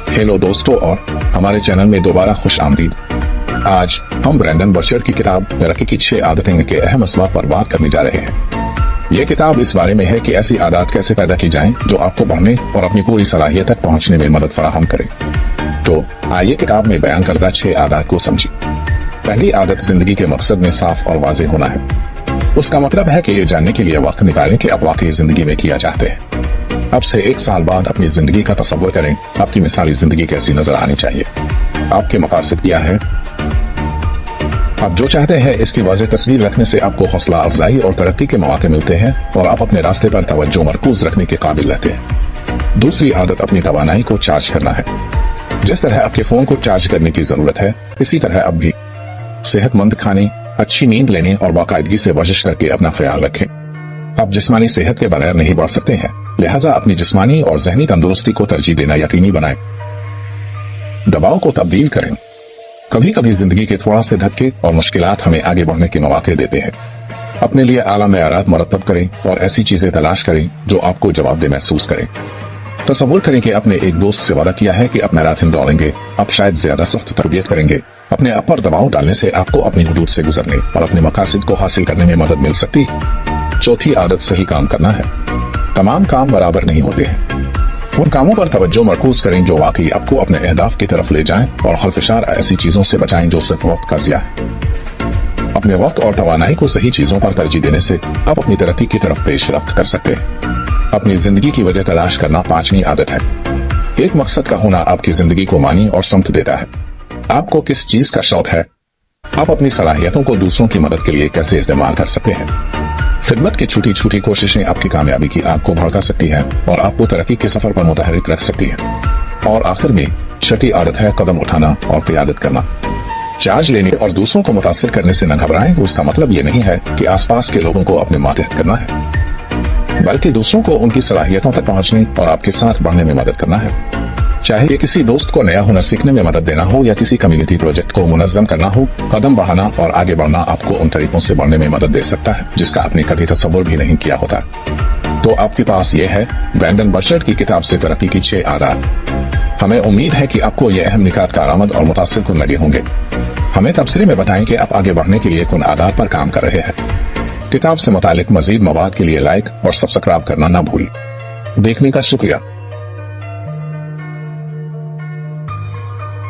Hello दोस्तों और हमारे चैनल में दोबारा खुश आमदीद। आज हम ब्रैंडन बर्चर की किताब तरक्की की 6 आदतें के अहम असबाब पर बात करने जा रहे हैं। यह किताब इस बारे में है कि ऐसी आदत कैसे पैदा की जाएं जो आपको बढ़ने और अपनी पूरी सलाहियत तक पहुंचने में मदद फराहम करे। तो आइए किताब में बयान करदा 6 आदत को समझिए। पहली आदत जिंदगी के मकसद में साफ और वाज़ेह होना है। उसका मतलब है कि ये जानने के लिए वक्त निकालें कि आप वाकई जिंदगी में किया चाहते हैं। अब से 1 साल बाद अपनी जिंदगी का तसव्वुर करें, आपकी मिसाली जिंदगी कैसी नजर आनी चाहिए। आपके मकासद क्या है, आप जो चाहते हैं इसकी वाज़ेह तस्वीर रखने से आपको हौसला अफजाई और तरक्की के मौके मिलते हैं और आप अपने रास्ते पर तवज्जो मरकूज रखने के काबिल रहते हैं। दूसरी आदत अपनी तवानाई को चार्ज करना है। जिस तरह आपके फोन को चार्ज करने की जरूरत है, इसी तरह अब भी सेहतमंद खाने, अच्छी नींद लेने और बाकायदगी से वर्जिश करके अपना ख्याल रखें। आप जिस्मानी सेहत के बगैर नहीं बढ़ सकते हैं, लिहाजा अपनी जिस्मानी और ज़हनी तंदुरुस्ती को तरजीह देना यकीनी बनाएं। दबाव को तब्दील करें। कभी कभी जिंदगी के थोड़ा से धक्के और मुश्किलात हमें आगे बढ़ने के मौके देते हैं। अपने लिए आला मेयारात मरतब करें और ऐसी चीजें तलाश करें जो आपको जवाबदेह महसूस करें। तसव्वुर करें कि अपने एक दोस्त से वादा किया है कि आप मैराथन दौड़ेंगे। आप शायद ज्यादा सख्त तरबियत करेंगे। अपने आप पर दबाव डालने से आपको अपनी हुदूद से गुजरने और अपने मकासद को हासिल करने में मदद मिल सकती है। चौथी आदत सही काम करना है। तमाम काम बराबर नहीं होते हैं। उन कामों पर तवज्जो मरकूज करें जो वाकई आपको अपने अहदाफ की तरफ ले जाएं और खल्फिशार ऐसी चीजों से बचाएं जो सिर्फ वक्त का ज़िया है। अपने वक्त और तवानाई को सही चीजों पर तरजीह देने से आप अपनी तरक्की की तरफ पेशरफ्त कर सकते हैं। अपनी जिंदगी की वजह तलाश करना 5वीं आदत है। एक मकसद का होना आपकी जिंदगी को मानी और समत देता है। आपको किस चीज का शौक है, आप अपनी सलाहियतों को दूसरों की मदद के लिए कैसे इस्तेमाल कर सकते हैं। खिदमत की छोटी छोटी कोशिशें आपकी कामयाबी की आग को भड़का सकती है और आपको तरक्की के सफर पर मुतहरिक रख सकती है। और आखिर में 6ठी आदत है कदम उठाना और क़ियादत करना। चार्ज लेने और दूसरों को मुतासिर करने से न घबराएं। उसका मतलब ये नहीं है कि आसपास के लोगों को अपने मातहत करना है, बल्कि दूसरों को उनकी सलाहियतों तक पहुंचने और आपके साथ बढ़ने में मदद करना है। चाहे ये किसी दोस्त को नया हुनर सीखने में मदद देना हो या किसी कम्युनिटी प्रोजेक्ट को मुनज़्ज़म करना हो, कदम बढ़ाना और आगे बढ़ना आपको उन तरीकों से बढ़ने में मदद दे सकता है जिसका आपने कभी तसव्वुर भी नहीं किया होता। तो आपके पास ये है ब्रैंडन बर्चर की किताब से तरक्की की 6 आदत। हमें उम्मीद है कि आपको ये अहम निकात कारआमद और मुतासिर कुन लगे होंगे। हमें तबसरे में बताएं कि आप आगे बढ़ने के लिए कुन आदात पर काम कर रहे हैं। किताब से मुतालिक मजीद मवाद के लिए लाइक और सब्सक्राइब करना ना भूलें। देखने का शुक्रिया।